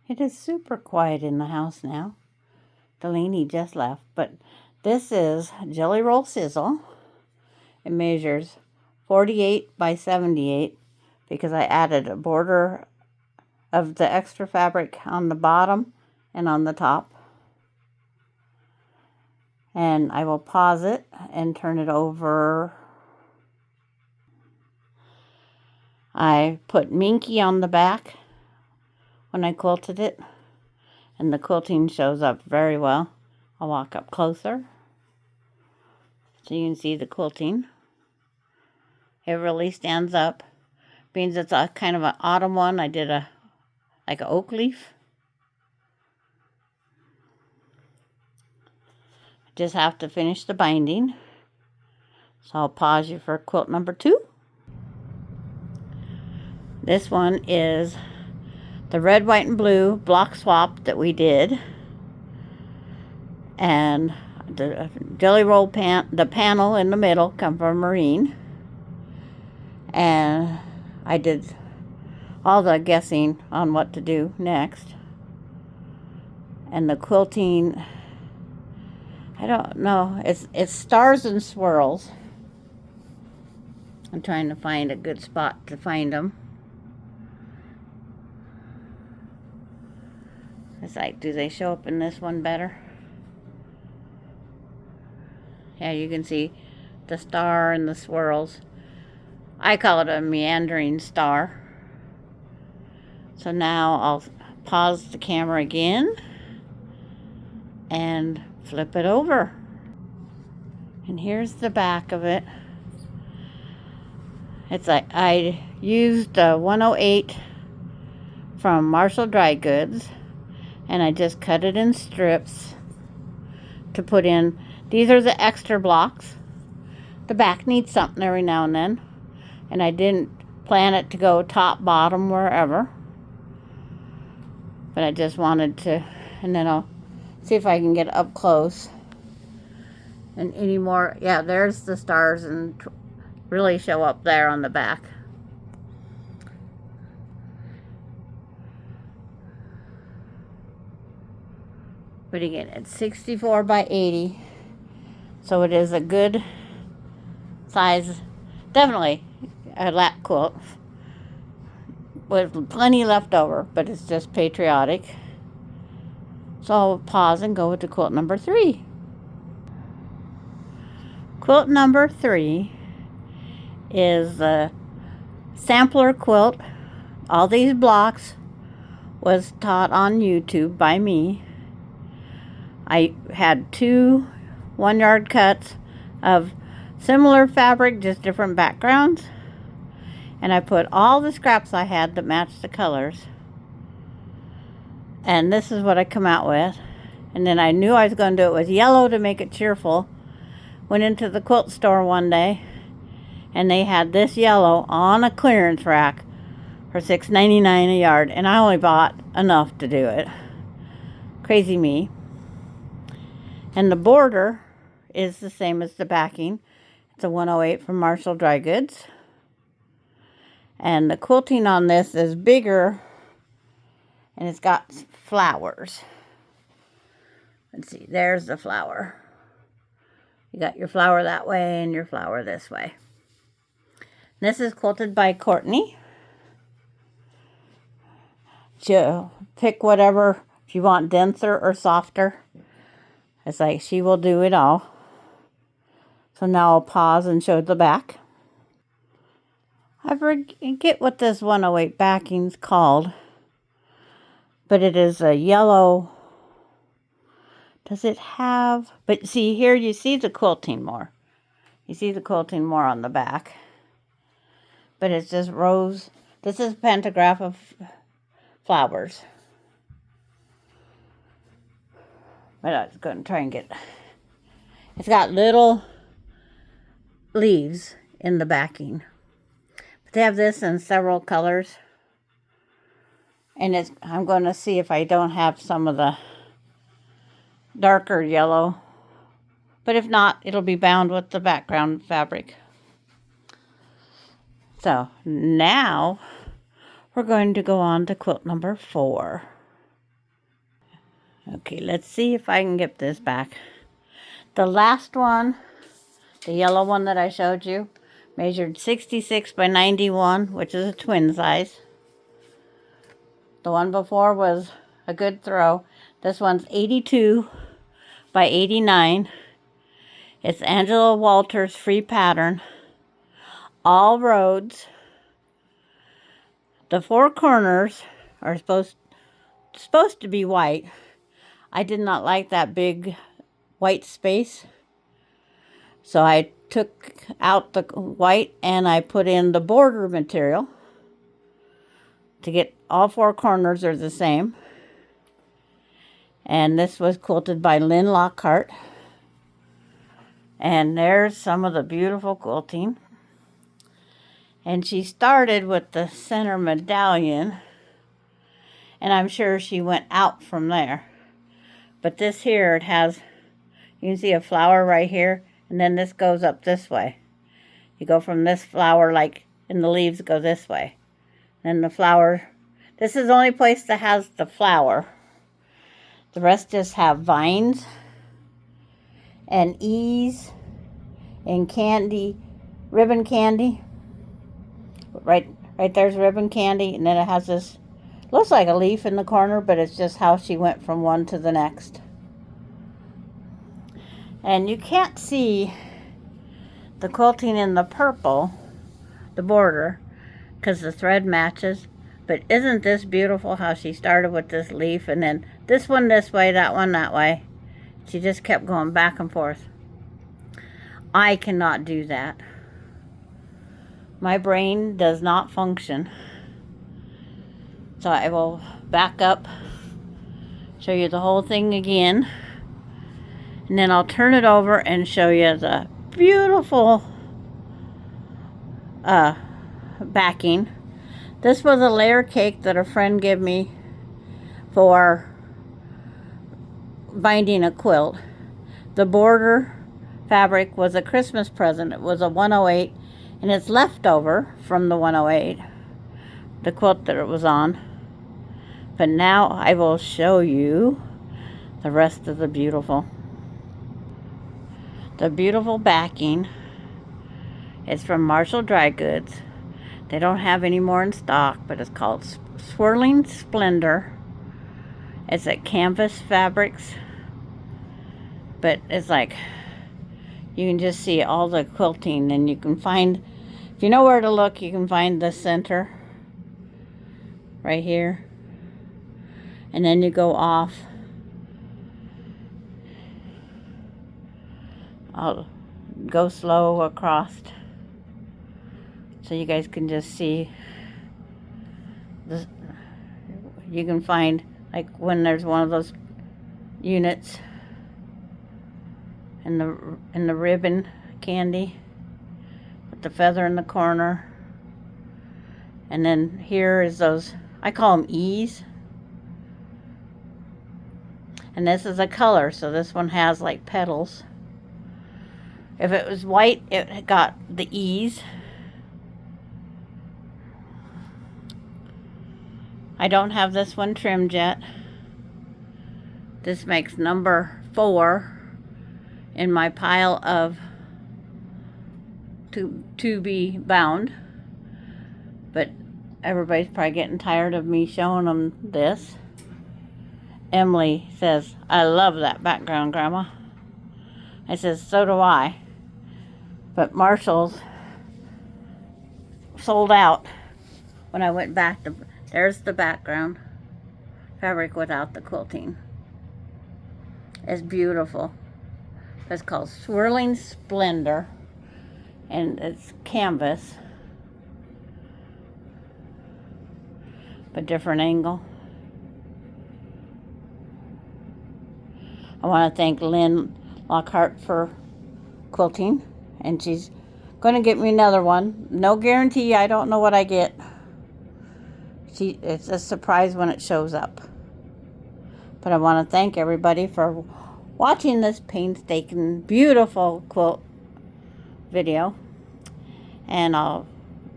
It is super quiet in the house now. Delaney just left, but this is Jelly Roll Sizzle. It measures 48 by 78 because I added a border of the extra fabric on the bottom and on the top. And I will pause it and turn it over. I put Minky on the back when I quilted it, and the quilting shows up very well. I'll walk up closer so you can see the quilting. It really stands up. Means it's a kind of an autumn one. I did like an oak leaf. Just have to finish the binding. So I'll pause you for quilt number 2. This one is the red, white, and blue block swap that we did. And the jelly roll the panel in the middle come from Marine. And I did all the guessing on what to do next. And the quilting, I don't know, it's stars and swirls. I'm trying to find a good spot to find them. It's like, do they show up in this one better? Yeah, you can see the star and the swirls. I call it a meandering star. So now I'll pause the camera again and flip it over. And here's the back of it. It's like I used a 108 from Marshall Dry Goods, and I just cut it in strips to put in. These are the extra blocks. The back needs something every now and then, and I didn't plan it to go top, bottom, wherever. But I just wanted to, and then I'll see if I can get up close. And any more, yeah, there's the stars and really show up there on the back. But again, it's 64 by 80. So it is a good size, definitely a lap quilt with plenty left over, but it's just Patriotic. So I'll pause and go with the quilt number 3. Quilt number 3 is the sampler quilt. All these blocks was taught on YouTube by me. I had 2 1-yard cuts of similar fabric, just different backgrounds. And I put all the scraps I had that matched the colors. And this is what I come out with. And then I knew I was going to do it with yellow to make it cheerful. Went into the quilt store one day, and they had this yellow on a clearance rack for $6.99 a yard. And I only bought enough to do it. Crazy me. And the border is the same as the backing. It's a 108 from Marshall Dry Goods. And the quilting on this is bigger, and it's got flowers. Let's see, there's the flower. You got your flower that way and your flower this way. This is quilted by Courtney. She'll pick whatever, if you want denser or softer. It's like she will do it all. So now I'll pause and show the back. I forget what this 108 backing's called, but it is a yellow. Does it have, but see here you see the quilting more. You see the quilting more on the back. But it's just rows. This is a pantograph of flowers. But I was going to try and get, it's got little leaves in the backing. But they have this in several colors. And I'm going to see if I don't have some of the darker yellow. But if not, it'll be bound with the background fabric. So now we're going to go on to quilt number 4. Okay, let's see if I can get this back. The last one, the yellow one that I showed you, measured 66 by 91, which is a twin size. The one before was a good throw. This one's 82 by 89. It's Angela Walters' free pattern. All roads. The four corners are supposed to be white. I did not like that big white space. So I took out the white and I put in the border material to get all four corners are the same. And this was quilted by Lynn Lockhart. And there's some of the beautiful quilting. And she started with the center medallion. And I'm sure she went out from there. But this here, it has, you can see a flower right here. And then this goes up this way. You go from this flower, like, and the leaves go this way. And the flower, this is the only place that has the flower. The rest just have vines and ease and candy, ribbon candy. Right there's ribbon candy, and then it has this, looks like a leaf in the corner, but it's just how she went from one to the next. And you can't see the quilting in the purple, the border, because the thread matches. But isn't this beautiful how she started with this leaf and then this one this way, that one that way. She just kept going back and forth. I cannot do that. My brain does not function. So I will back up, show you the whole thing again, and then I'll turn it over and show you the beautiful backing. This was a layer cake that a friend gave me for binding a quilt. The border fabric was a Christmas present. It was a 108, and it's leftover from the 108, the quilt that it was on. But now I will show you the rest of the beautiful backing. It's from Marshall Dry Goods. They don't have any more in stock, but it's called Swirling Splendor. It's at Canvas Fabrics. But it's like, you can just see all the quilting, and you can find, if you know where to look, you can find the center right here. And then you go off. I'll go slow across so you guys can just see this. You can find, like, when there's one of those units and the ribbon candy with the feather in the corner. And then here is those, I call them E's. And this is a color, so this one has like petals. If it was white, it got the E's. I don't have this one trimmed yet. This makes number 4 in my pile of to be bound. But everybody's probably getting tired of me showing them this. Emily says, "I love that background, Grandma." I says, "So do I." But Marshall's sold out when I went back to, there's the background fabric without the quilting. It's beautiful. It's called Swirling Splendor, and it's canvas, but different angle. I want to thank Lynn Lockhart for quilting, and she's going to get me another one. No guarantee. I don't know what I get. It's a surprise when it shows up. But I want to thank everybody for watching this painstaking, beautiful quilt video. And I'll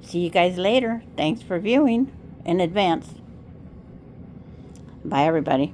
see you guys later. Thanks for viewing in advance. Bye, everybody.